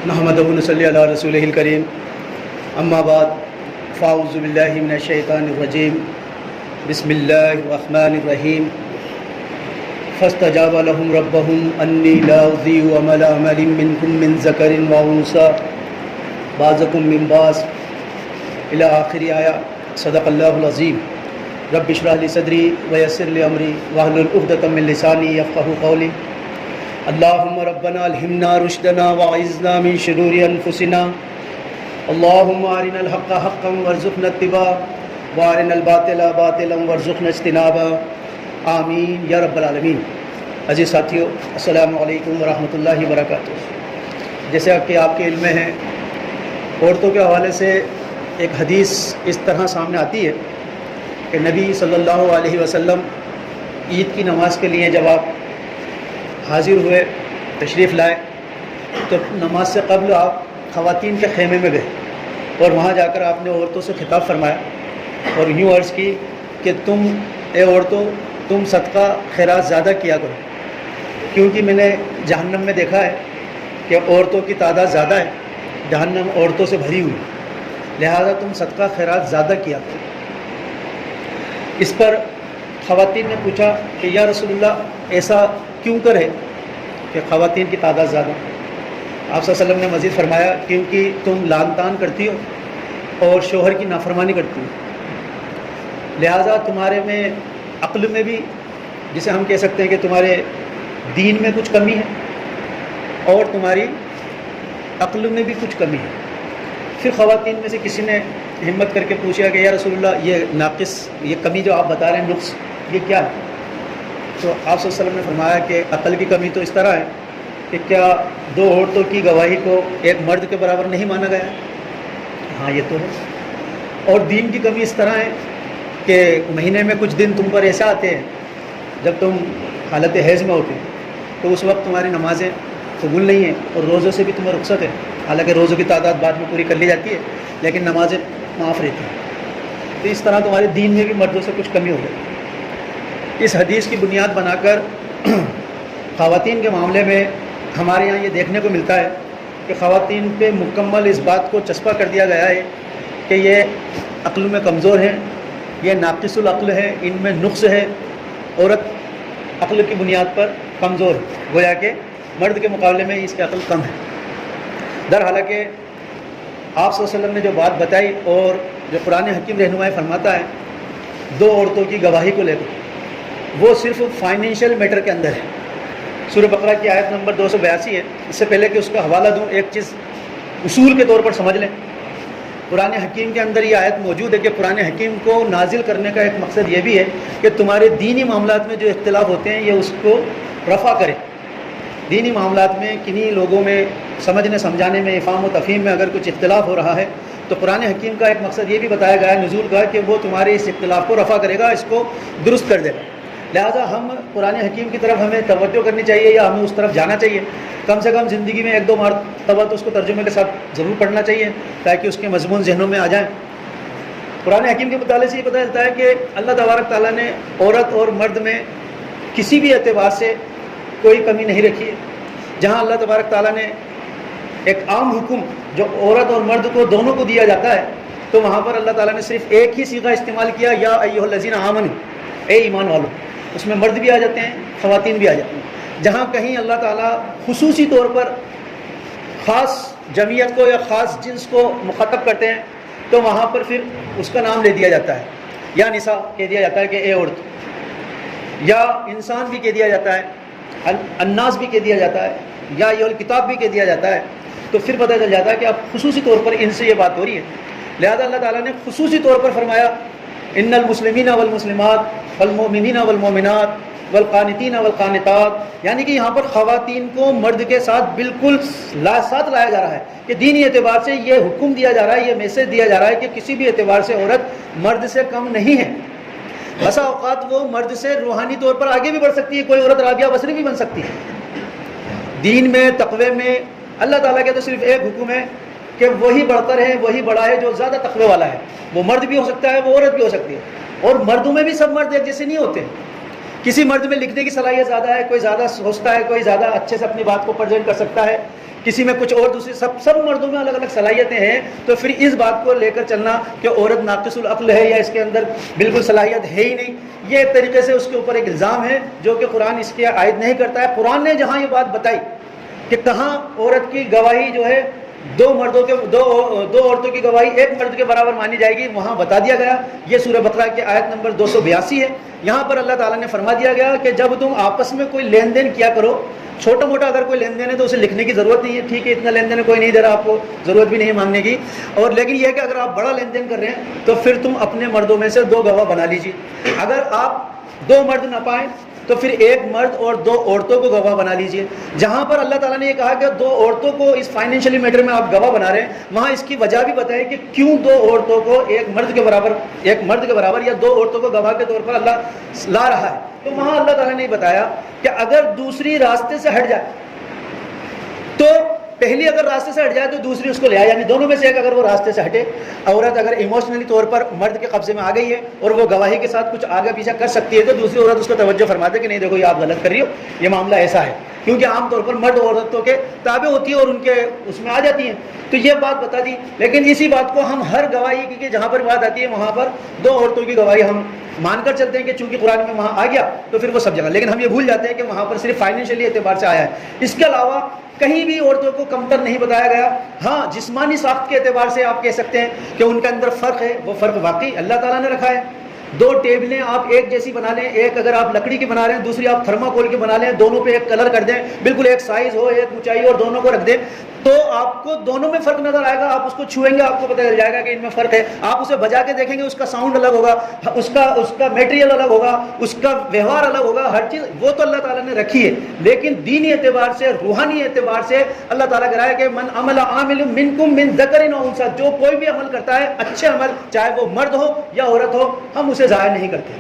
نحمدہ و نصلی علی رسولہ الکریم اما بعد فاعوذ باللہ من الشیطان الرجیم بسم اللہ الرحمن الرحیم فاستجاب لهم ربهم انی لا اضیع عمل عامل منکم من ذکر و انثی بعضکم من بعض الی آخر آیہ. صدق اللہ العظیم. رب اشرح لی صدری ویسر لی امری واحلل عقدۃ من لسانی یفقهوا قولی. اللہم ربنا الہمنا رشدنا وعزنا من شرور انفسنا. اللہم ارنا الحق حقا وارزقنا اتباعہ وارنا الباطل باطلا وارزقنا اجتنابہ. آمین یا رب العالمین. عزیز ساتھیو، السلام علیکم ورحمۃ اللہ وبرکاتہ. جیسا کہ آپ کے علم میں ہے، عورتوں کے حوالے سے ایک حدیث اس طرح سامنے آتی ہے کہ نبی صلی اللہ علیہ وسلم عید کی نماز کے لیے جب آپ حاضر ہوئے، تشریف لائے، تو نماز سے قبل آپ خواتین کے خیمے میں گئے اور وہاں جا کر آپ نے عورتوں سے خطاب فرمایا اور یوں عرض کی کہ تم اے عورتوں، تم صدقہ خیرات زیادہ کیا کرو، کیونکہ میں نے جہنم میں دیکھا ہے کہ عورتوں کی تعداد زیادہ ہے، جہنم عورتوں سے بھری ہوئی، لہذا تم صدقہ خیرات زیادہ کیا کرو. اس پر خواتین نے پوچھا کہ یا رسول اللہ ایسا کیوں کرے کہ خواتین کی تعداد زیادہ؟ آپ صلی اللہ علیہ وسلم نے مزید فرمایا کیونکہ تم لعن طعن کرتی ہو اور شوہر کی نافرمانی کرتی ہو، لہٰذا تمہارے میں عقل میں بھی، جسے ہم کہہ سکتے ہیں کہ تمہارے دین میں کچھ کمی ہے اور تمہاری عقل میں بھی کچھ کمی ہے. پھر خواتین میں سے کسی نے ہمت کر کے پوچھا کہ یا رسول اللہ یہ ناقص، یہ کمی جو آپ بتا رہے ہیں، نقص، یہ کیا ہے؟ تو آپ صلی اللہ علیہ وسلم نے فرمایا کہ عقل کی کمی تو اس طرح ہے کہ کیا دو عورتوں کی گواہی کو ایک مرد کے برابر نہیں مانا گیا؟ ہاں یہ تو ہے. اور دین کی کمی اس طرح ہے کہ مہینے میں کچھ دن تم پر ایسا آتے ہیں جب تم حالت حیض میں ہوتے تو اس وقت تمہاری نمازیں قبول نہیں ہیں اور روزوں سے بھی تمہیں رخصت ہے، حالانکہ روزوں کی تعداد بعد میں پوری کر لی جاتی ہے لیکن نمازیں معاف رہتی ہیں. تو اس طرح تمہارے دین میں بھی مردوں سے کچھ کمی ہو گئی. اس حدیث کی بنیاد بنا کر خواتین کے معاملے میں ہمارے یہاں یہ دیکھنے کو ملتا ہے کہ خواتین پہ مکمل اس بات کو چسپاں کر دیا گیا ہے کہ یہ عقل میں کمزور ہیں، یہ ناقص العقل ہے، ان میں نقص ہے، عورت عقل کی بنیاد پر کمزور ہے، گویا کہ مرد کے مقابلے میں اس کی عقل کم ہے. در حالانکہ آپ صلی اللہ علیہ وسلم نے جو بات بتائی اور جو قرآن حکیم رہنمائی فرماتا ہے دو عورتوں کی گواہی کو لے کر، وہ صرف فائنینشیل میٹر کے اندر ہے. سورہ بقرہ کی آیت نمبر 282 ہے. اس سے پہلے کہ اس کا حوالہ دوں، ایک چیز اصول کے طور پر سمجھ لیں. قرآن حکیم کے اندر یہ آیت موجود ہے کہ قرآن حکیم کو نازل کرنے کا ایک مقصد یہ بھی ہے کہ تمہارے دینی معاملات میں جو اختلاف ہوتے ہیں یہ اس کو رفع کرے. دینی معاملات میں کنہیں لوگوں میں سمجھنے سمجھانے میں، افہام و تفہیم میں اگر کچھ اختلاف ہو رہا ہے تو قرآن حکیم کا ایک مقصد یہ بھی بتایا گیا ہے نزول کا کہ وہ تمہارے اس اختلاف کو رفع کرے گا، اس کو درست کر دے گا. لہٰذا ہم قرآن حکیم کی طرف ہمیں توجہ کرنی چاہیے یا ہمیں اس طرف جانا چاہیے. کم سے کم زندگی میں ایک دو مرتبہ تو اس کو ترجمے کے ساتھ ضرور پڑھنا چاہیے تاکہ اس کے مضمون ذہنوں میں آ جائیں. قرآن حکیم کے مطالعے سے یہ پتہ چلتا ہے کہ اللہ تبارک تعالیٰ نے عورت اور مرد میں کسی بھی اعتبار سے کوئی کمی نہیں رکھی ہے. جہاں اللہ تبارک تعالیٰ نے ایک عام حکم جو عورت اور مرد کو دونوں کو دیا جاتا ہے تو وہاں پر اللہ تعالیٰ نے صرف ایک ہی صیغہ استعمال کیا، یا ایھا الذین آمنوا، اے ایمان والو. اس میں مرد بھی آ جاتے ہیں، خواتین بھی آ جاتی ہیں. جہاں کہیں اللہ تعالیٰ خصوصی طور پر خاص جمعیت کو یا خاص جنس کو مخاطب کرتے ہیں تو وہاں پر پھر اس کا نام لے دیا جاتا ہے، یا نساء کہہ دیا جاتا ہے کہ اے عورت، یا انسان بھی کہہ دیا جاتا ہے، الناس بھی کہہ دیا جاتا ہے، یا ایھا الکتاب بھی کہہ دیا جاتا ہے. تو پھر پتہ چل جاتا ہے کہ اب خصوصی طور پر ان سے یہ بات ہو رہی ہے. لہذا اللہ تعالیٰ نے خصوصی طور پر فرمایا ان المسلمین والمسلمات والمؤمنین والمؤمنات والقانتین والقانتات، یعنی کہ یہاں پر خواتین کو مرد کے ساتھ بالکل ساتھ لایا جا رہا ہے کہ دینی اعتبار سے یہ حکم دیا جا رہا ہے، یہ میسج دیا جا رہا ہے کہ کسی بھی اعتبار سے عورت مرد سے کم نہیں ہے. بسا اوقات وہ مرد سے روحانی طور پر آگے بھی بڑھ سکتی ہے، کوئی عورت رابعہ بصری بھی بن سکتی ہے. دین میں، تقوی میں اللہ تعالیٰ کے تو صرف ایک حکم ہے کہ وہی بڑھتر ہے، وہی بڑا ہے جو زیادہ تقوی والا ہے. وہ مرد بھی ہو سکتا ہے، وہ عورت بھی ہو سکتی ہے. اور مردوں میں بھی سب مرد ایک جیسے نہیں ہوتے. کسی مرد میں لکھنے کی صلاحیت زیادہ ہے، کوئی زیادہ سوچتا ہے، کوئی زیادہ اچھے سے اپنی بات کو پریزنٹ کر سکتا ہے. کسی میں کچھ اور دوسری سب مردوں میں الگ الگ صلاحیتیں ہیں، تو پھر اس بات کو لے کر چلنا کہ عورت ناقص العقل ہے یا اس کے اندر بالکل صلاحیت ہے ہی نہیں، یہ ایک طریقے سے اس کے اوپر ایک الزام ہے جو کہ قرآن اس کے عائد نہیں کرتا ہے۔ قرآن نے جہاں یہ بات بتائی کہ کہاں عورت کی گواہی جو ہے دو عورتوں کی گواہی ایک مرد کے برابر مانی جائے گی، وہاں بتا دیا گیا، یہ سورہ بقرہ کی آیت نمبر 282 ہے۔ یہاں پر اللہ تعالیٰ نے فرما دیا گیا کہ جب تم آپس میں کوئی لین دین کیا کرو، چھوٹا موٹا اگر کوئی لین دین ہے تو اسے لکھنے کی ضرورت نہیں ہے، ٹھیک ہے اتنا لین دین کوئی نہیں دے رہا، آپ کو ضرورت بھی نہیں مانگنے کی، اور لیکن یہ ہے کہ اگر آپ بڑا لین دین کر رہے ہیں تو پھر تم اپنے مردوں میں سے 2 گواہ بنا لیجیے۔ اگر آپ 2 مرد نہ پائیں تو پھر 1 مرد اور 2 عورتوں کو گواہ بنا لیجئے۔ جہاں پر اللہ تعالیٰ نے یہ کہا کہ 2 عورتوں کو اس فائنینشلی میٹر میں آپ گواہ بنا رہے ہیں، وہاں اس کی وجہ بھی بتائی کہ کیوں 2 عورتوں کو ایک مرد کے برابر یا 2 عورتوں کو گواہ کے طور پر اللہ لا رہا ہے۔ تو وہاں اللہ تعالیٰ نے یہ بتایا کہ اگر دوسری راستے سے ہٹ جائے تو پہلی اگر راستے سے ہٹ جائے تو دوسری اس کو لے آئے، یعنی دونوں میں سے ایک اگر وہ راستے سے ہٹے، عورت اگر ایموشنلی طور پر مرد کے قبضے میں آ گئی ہے اور وہ گواہی کے ساتھ کچھ آگے پیچھے کر سکتی ہے، تو دوسری عورت اس کو توجہ فرماتے کہ نہیں دیکھو یہ آپ غلط کر رہی ہو، یہ معاملہ ایسا ہے، کیونکہ عام طور پر مرد عورتوں کے تابع ہوتی ہے اور ان کے اس میں آ جاتی ہیں، تو یہ بات بتا دی۔ لیکن اسی بات کو ہم ہر گواہی کی جہاں پر بات آتی ہے وہاں پر 2 عورتوں کی گواہی ہم مان کر چلتے ہیں کہ چونکہ قرآن میں وہاں آ گیا تو پھر وہ سب جگہ، لیکن ہم یہ بھول جاتے ہیں کہ وہاں پر صرف فائنینشلی اعتبار سے آیا ہے، اس کے علاوہ کہیں بھی عورتوں کو کمتر نہیں بتایا گیا۔ ہاں جسمانی ساخت کے اعتبار سے آپ کہہ سکتے ہیں کہ ان کے اندر فرق ہے، وہ فرق واقعی اللہ تعالیٰ نے رکھا ہے۔ 2 ٹیبلیں آپ ایک جیسی بنا لیں، ایک اگر آپ لکڑی کی بنا رہے ہیں دوسری آپ تھرماکول کی بنا لیں، دونوں پہ ایک کلر کر دیں، بالکل ایک سائز ہو ایک اونچائی اور دونوں کو رکھ دیں، تو آپ کو دونوں میں فرق نظر آئے گا، آپ اس کو چھوئیں گے آپ کو پتہ چل جائے گا کہ ان میں فرق ہے، آپ اسے بجا کے دیکھیں گے اس کا ساؤنڈ الگ ہوگا، اس کا میٹیریل الگ ہوگا، اس کا ویوہار الگ ہوگا، ہر چیز وہ تو اللہ تعالیٰ نے رکھی ہے، لیکن دینی اعتبار سے روحانی اعتبار سے اللہ تعالیٰ کہہ رہا ہے کہ من عمل عامل منکم من ذکر و انثی، جو کوئی بھی عمل کرتا ہے اچھے عمل چاہے وہ مرد ہو یا عورت ہو ہم اسے ضائع نہیں کرتے،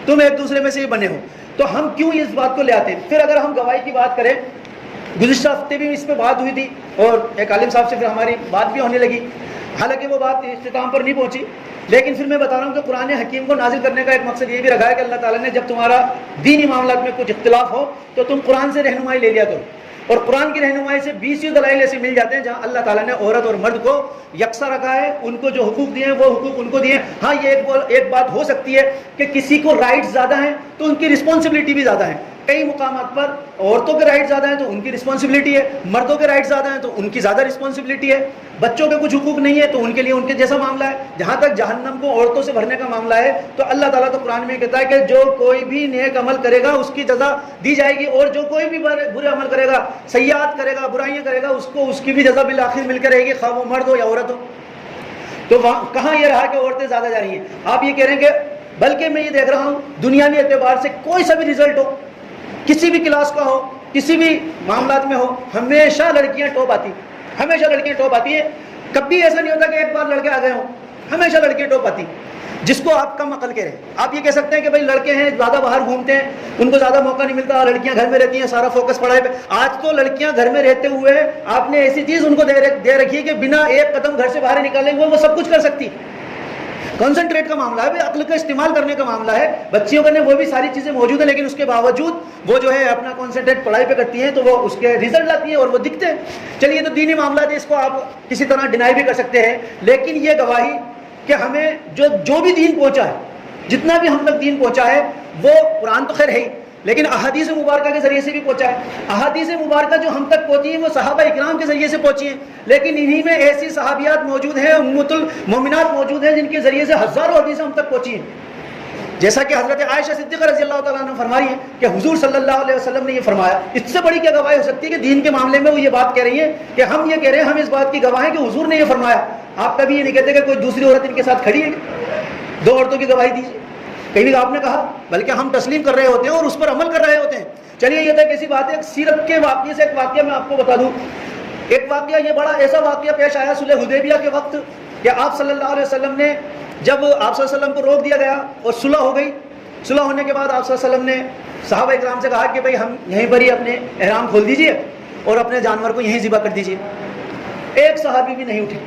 تم ایک دوسرے میں سے ہی بنے ہو، تو ہم کیوں اس بات کو لے آتے ہیں۔ پھر اگر ہم گواہی کی بات کریں، گزشتہ ہفتے بھی اس پہ بات ہوئی تھی اور ایک عالم صاحب سے پھر ہماری بات بھی ہونے لگی، حالانکہ وہ بات اختتام پر نہیں پہنچی، لیکن پھر میں بتا رہا ہوں کہ قرآن حکیم کو نازل کرنے کا ایک مقصد یہ بھی رکھا ہے کہ اللہ تعالیٰ نے جب تمہارا دینی معاملات میں کچھ اختلاف ہو تو تم قرآن سے رہنمائی لے لیا کرو، اور قرآن کی رہنمائی سے 20 دلائل ایسے مل جاتے ہیں جہاں اللہ تعالیٰ نے عورت اور مرد کو یکساں رکھا ہے، ان کو جو حقوق دیے ہیں وہ حقوق ان کو دیے ہیں۔ ہاں یہ ایک بات ہو سکتی ہے کہ کسی کو رائٹس زیادہ ہیں تو ان کی رسپانسبلٹی بھی زیادہ ہے، کئی مقامات پر عورتوں کے رائٹ زیادہ ہیں تو ان کی رسپانسبلٹی ہے، مردوں کے رائٹ زیادہ ہیں تو ان کی زیادہ رسپانسبلٹی ہے، بچوں کے کچھ حقوق نہیں ہے تو ان کے لیے ان کے جیسا معاملہ ہے۔ جہاں تک جہنم کو عورتوں سے بھرنے کا معاملہ ہے تو اللہ تعالیٰ تو قرآن میں کہتا ہے کہ جو کوئی بھی نیک عمل کرے گا اس کی جزا دی جائے گی، اور جو کوئی بھی برے عمل کرے گا، سیئات کرے گا، برائیاں کرے گا، اس کو اس کی بھی جزا بالآخر مل کر رہے گی، خواہ وہ مرد ہو یا عورت ہو۔ تو کہاں یہ رہا کہ عورتیں زیادہ جا رہی ہیں؟ آپ یہ کہہ رہے ہیں کہ بلکہ میں یہ دیکھ رہا ہوں دنیاوی اعتبار سے کوئی سا بھی رزلٹ ہو، کسی بھی کلاس کا ہو، کسی بھی معاملات میں ہو، ہمیشہ لڑکیاں ٹاپ آتی، ہمیشہ لڑکیاں ٹاپ آتی ہیں، کبھی ایسا نہیں ہوتا کہ ایک بار لڑکے آ گئے ہوں، ہمیشہ لڑکیاں ٹاپ آتی، جس کو آپ کم عقل کہہ رہے ہیں۔ آپ یہ کہہ سکتے ہیں کہ بھائی لڑکے ہیں زیادہ باہر گھومتے ہیں، ان کو زیادہ موقع نہیں ملتا، لڑکیاں گھر میں رہتی ہیں، سارا فوکس پڑھائی پہ۔ آج تو لڑکیاں گھر میں رہتے ہوئے آپ نے ایسی چیز ان کو دے رکھی ہے کہ بنا ایک قدم گھر سے باہر نکالے ہوئے وہ سب کچھ کر سکتی۔ کنسنٹریٹ کا معاملہ ہے، عقل کا استعمال کرنے کا معاملہ ہے، بچیوں کے وہ بھی ساری چیزیں موجود ہیں، لیکن اس کے باوجود وہ جو ہے اپنا کنسنٹریٹ پڑھائی پہ کرتی ہیں تو وہ اس کے ریزلٹ لاتی ہیں اور وہ دکھتے ہیں۔ چلیے تو دینی معاملات ہے، اس کو آپ کسی طرح ڈینائی بھی کر سکتے ہیں، لیکن یہ گواہی کہ ہمیں جو بھی دین پہنچا ہے، جتنا بھی ہم تک دین پہنچا ہے، وہ قرآن تو خیر ہے ہی، لیکن احادیث مبارکہ کے ذریعے سے بھی پہنچا ہے۔ احادیث مبارکہ جو ہم تک پہنچی ہیں وہ صحابہ اکرام کے ذریعے سے پہنچی ہیں، لیکن انہی میں ایسی صحابیات موجود ہیں، امہات المومنات موجود ہیں، جن کے ذریعے سے ہزاروں حدیثیں ہم تک پہنچی ہیں، جیسا کہ حضرت عائشہ صدیقہ رضی اللہ تعالیٰ عنہ فرمائی ہے کہ حضور صلی اللہ علیہ وسلم نے یہ فرمایا۔ اس سے بڑی کیا گواہی ہو سکتی ہے کہ دین کے معاملے میں وہ یہ بات کہہ رہی ہیں کہ ہم یہ کہہ رہے ہیں، ہم اس بات کی گواہ ہیں کہ حضور نے یہ فرمایا۔ آپ کبھی یہ نہیں کہتے کہ کوئی دوسری عورت ان کے ساتھ کھڑی ہے، 2 عورتوں کی گواہی دیجیے، کہیں آپ نے کہا، بلکہ ہم تسلیم کر رہے ہوتے ہیں اور اس پر عمل کر رہے ہوتے ہیں۔ چلیے یہ تو کیسی بات ہے، سیرت کے واقعے سے ایک واقعہ میں آپ کو بتا دوں۔ ایک واقعہ، یہ بڑا ایسا واقعہ پیش آیا صلح حدیبیہ کے وقت کہ آپ صلی اللہ علیہ وسلم نے، جب آپ صلی اللہ علیہ وسلم کو روک دیا گیا اور صلح ہو گئی، صلح ہونے کے بعد آپ صلی اللہ علیہ وسلم نے صحابہ اکرام سے کہا کہ بھائی ہم یہیں پر ہی اپنے احرام کھول دیجئے اور اپنے جانور کو یہیں ذبح کر دیجئے۔ ایک صحابی بھی نہیں اٹھے،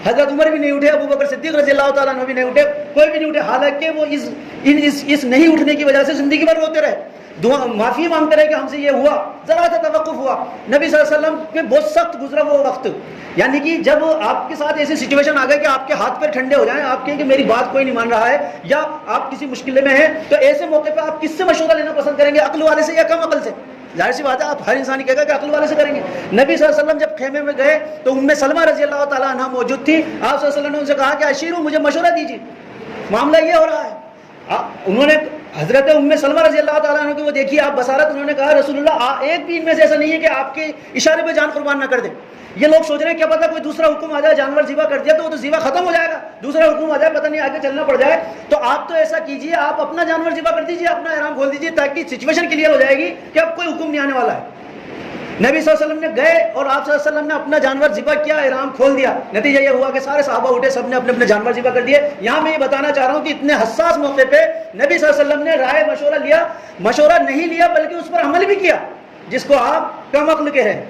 حضرت عمر بھی نہیں اٹھے، ابو بکر صدیق رضی اللہ تعالیٰ عنہ بھی نہیں اٹھے، کوئی بھی نہیں اٹھے، حالانکہ وہ اس نہیں اٹھنے کی وجہ سے زندگی بھر روتے رہے۔ دعا معافی مانگتے رہے کہ ہم سے یہ ہوا، ذرا سا توقف ہوا. نبی صلی اللہ علیہ وسلم کے بہت سخت گزرا وہ وقت، یعنی کہ جب آپ کے ساتھ ایسی سچویشن آ گئی کہ آپ کے ہاتھ پیر ٹھنڈے ہو جائیں، آپ کہیں کہ میری بات کوئی نہیں مان رہا ہے، یا آپ کسی مشکل میں ہیں، تو ایسے موقع پہ آپ کس سے مشورہ لینا پسند کریں گے؟ عقل والے سے یا کم عقل سے؟ ظاہر سی بات ہے آپ ہر انسان کہے گا کہ عقل والے سے کریں گے. نبی صلی اللہ علیہ وسلم جب خیمے میں گئے تو ام سلمہ رضی اللہ تعالیٰ عنہ موجود تھی. آپ صلی اللہ علیہ وسلم نے ان سے کہا کہ اشیرو، مجھے مشورہ دیجیے، معاملہ یہ ہو رہا ہے. انہوں نے حضرت ام سلمہ رضی اللہ تعالیٰ عنہ کی وہ دیکھی آپ بصارت، انہوں نے کہا رسول اللہ ایک بھی ان میں سے ایسا نہیں ہے کہ آپ کے اشارے پہ جان قربان نہ کر دے. یہ لوگ سوچ رہے ہیں کیا پتا کوئی دوسرا حکم آ جائے، جانور ذبح کر دیا تو وہ تو ذبح ختم ہو جائے گا، دوسرا حکم آ جائے پتہ نہیں آگے چلنا پڑ جائے. تو آپ تو ایسا کیجئے، آپ اپنا جانور ذبح کر دیجئے، اپنا احرام کھول دیجئے، تاکہ سچویشن کلیئر ہو جائے گی کہ اب کوئی حکم نہیں آنے والا ہے. نبی صلی اللہ علیہ وسلم نے گئے اور آپ صلی اللہ علیہ وسلم نے اپنا جانور ذبح کیا، احرام کھول دیا. نتیجہ یہ ہوا کہ سارے صحابہ اٹھے، سب نے اپنے اپنے جانور ذبح کر دیے. یہاں میں یہ بتانا چاہ رہا ہوں کہ اتنے حساس موقع پہ نبی صلی اللہ علیہ وسلم نے رائے مشورہ لیا، مشورہ نہیں لیا بلکہ اس پر عمل بھی کیا، جس کو آپ کم عقل کے ہیں.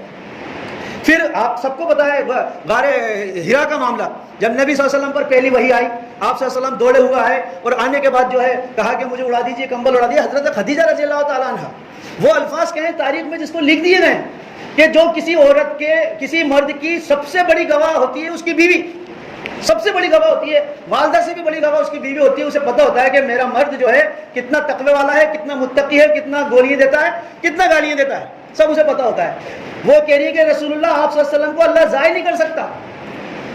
پھر آپ سب کو پتا ہے غار ہرا کا معاملہ، جب نبی صلی اللہ علیہ وسلم پر پہلی وحی آئی، آپ صلی اللہ علیہ وسلم دوڑے ہوا ہے، اور آنے کے بعد جو ہے کہا کہ مجھے اڑا دیجیے، کمبل اڑا دیجیے. حضرت خدیجہ رضی اللہ تعالیٰ عنہ وہ الفاظ کہیں تاریخ میں جس کو لکھ دیے گئے کہ جو کسی عورت کے، کسی مرد کی سب سے بڑی گواہ ہوتی ہے اس کی بیوی، سب سے بڑی گواہ ہوتی ہے، والدہ سے بھی بڑی گواہ اس کی بیوی ہوتی ہے. اسے پتہ ہوتا ہے کہ میرا مرد جو ہے کتنا تقوی والا ہے، کتنا متقی ہے، کتنا گولیاں دیتا ہے، کتنا گالیاں دیتا ہے، سب اسے پتہ ہوتا ہے. وہ کہہ رہی ہے کہ رسول اللہ آپ صلی اللہ علیہ وسلم کو اللہ ضائع نہیں کر سکتا،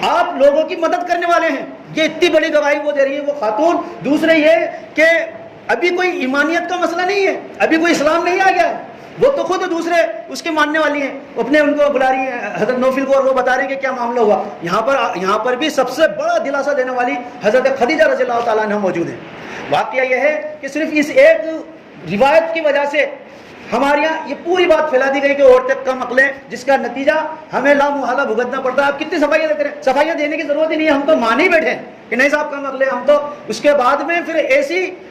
آپ لوگوں کی مدد کرنے والے ہیں. یہ اتنی بڑی گواہی وہ دے رہی ہے وہ خاتون. دوسرے یہ کہ ابھی کوئی ایمانیت کا مسئلہ نہیں ہے، ابھی کوئی اسلام نہیں آ گیا ہے، وہ تو خود دوسرے اس کے ماننے والی ہیں، اپنے ان کو بلا رہی ہیں حضرت نوفل کو، اور وہ بتا رہے ہیں کہ کیا معاملہ ہوا. یہاں پر بھی سب سے بڑا دلاسا دینے والی حضرت خدیجہ رضی اللہ تعالیٰ عنہ موجود ہیں. واقعہ یہ ہے کہ صرف اس ایک روایت کی وجہ سے ہمارے یہاں یہ پوری بات پھیلا دی گئی کہ عورتیں کم عقلیں، جس کا نتیجہ ہمیں لامحالہ بھگتنا پڑتا ہے. آپ کتنی صفائیاں دیتے ہیں، صفائیاں دینے کی ضرورت ہی نہیں ہے، ہم تو مانے ہی بیٹھے ہیں کہ نہیں صاحب کم عقلیں. ہم تو اس کے بعد میں پھر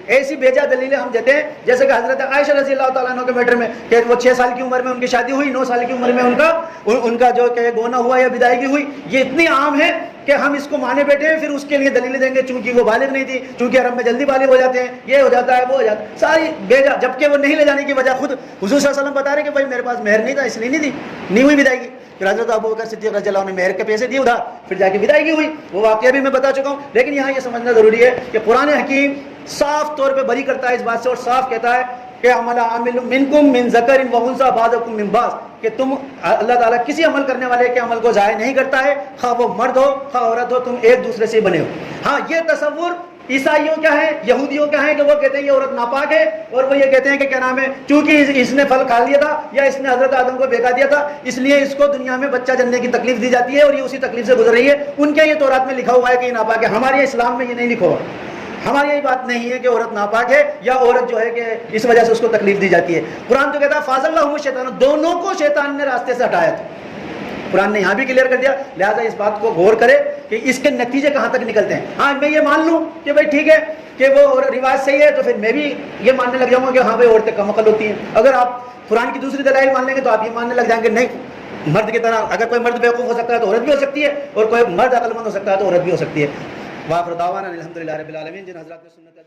ایسی بیجا دلیلیں ہم دیتے ہیں، جیسے کہ حضرت عائشہ رضی اللہ تعالیٰ عنہ کے میٹر میں کہ وہ 6 سال کی عمر میں ان کی شادی ہوئی، 9 سال کی عمر میں ان کا جو کہ گونا ہوا یا بدائیگی ہوئی. یہ اتنی عام ہے کہ ہم اس کو مانے بیٹھے ہیں، پھر اس کے لیے دلیلیں دیں گے چونکہ وہ بالغ نہیں تھی، چونکہ عرب میں جلدی بالغ ہو جاتے ہیں، یہ ہو جاتا ہے وہ ہو جاتا ہے، ساری بیجا. جبکہ وہ نہیں لے جانے کی وجہ خود حضور صلی اللہ علیہ وسلم بتا رہے کہ بھائی میرے پاس مہر نہیں تھا اس لیے نہیں ہوئی بدائیگی. پھر حضرت ابوبکر صدیق رضی اللہ عنہ نے مہر کے پیسے دیے ادھار، پھر جا کے بدائیگی ہوئی. وہ واقعہ بھی میں بتا چکا ہوں. لیکن یہاں یہ سمجھنا ضروری ہے کہ قرآن حکیم صاف طور پہ بری کرتا ہے اس بات سے، اور صاف کہتا ہے کہ عمل عامل منکم من ذکر و انثی بعضکم من بعض، کہ تم اللہ تعالیٰ کسی عمل کرنے والے کے عمل کو ضائع نہیں کرتا ہے، خواہ وہ مرد ہو خواہ عورت ہو، تم ایک دوسرے سے بنے ہو. ہاں یہ تصور عیسائیوں کا ہے، یہودیوں کا ہے کہ وہ کہتے ہیں یہ عورت ناپاک ہے، اور وہ یہ کہتے ہیں کہ کیا نام ہے، چونکہ اس نے پھل کھا لیا تھا یا اس نے حضرت آدم کو بہکا دیا تھا اس لیے اس کو دنیا میں بچہ جننے کی تکلیف دی جاتی ہے اور یہ اسی تکلیف سے گزر رہی ہے. ان کے یہ تورات میں لکھا ہوا ہے کہ یہ ناپاک ہے. ہمارے اسلام میں یہ نہیں لکھا ہوا، ہماری یہ بات نہیں ہے کہ عورت ناپاک ہے یا عورت جو ہے کہ اس وجہ سے اس کو تکلیف دی جاتی ہے. قرآن تو کہتا ہے فاضل اللہم الشیطان، دونوں کو شیطان نے راستے سے ہٹایا تھا. قرآن نے یہاں بھی کلیئر کر دیا. لہٰذا اس بات کو غور کرے کہ اس کے نتیجے کہاں تک نکلتے ہیں. ہاں میں یہ مان لوں کہ بھائی ٹھیک ہے کہ وہ روایت صحیح ہے تو پھر میں بھی یہ ماننے لگ جاؤں گا کہ ہاں بھائی عورتیں کم عقل ہوتی ہیں. اگر آپ قرآن کی دوسری دلائل مان لیں گے تو آپ یہ ماننے لگ جائیں گے نہیں مرد کی طرح اگر کوئی مرد بیوقوف ہو سکتا ہے تو عورت بھی ہو سکتی ہے، اور کوئی مرد عقل مند ہو سکتا ہے تو عورت بھی ہو سکتی ہے. وآخر دعوانا الحمدللہ رب العالمین. جن حضرات نے سنت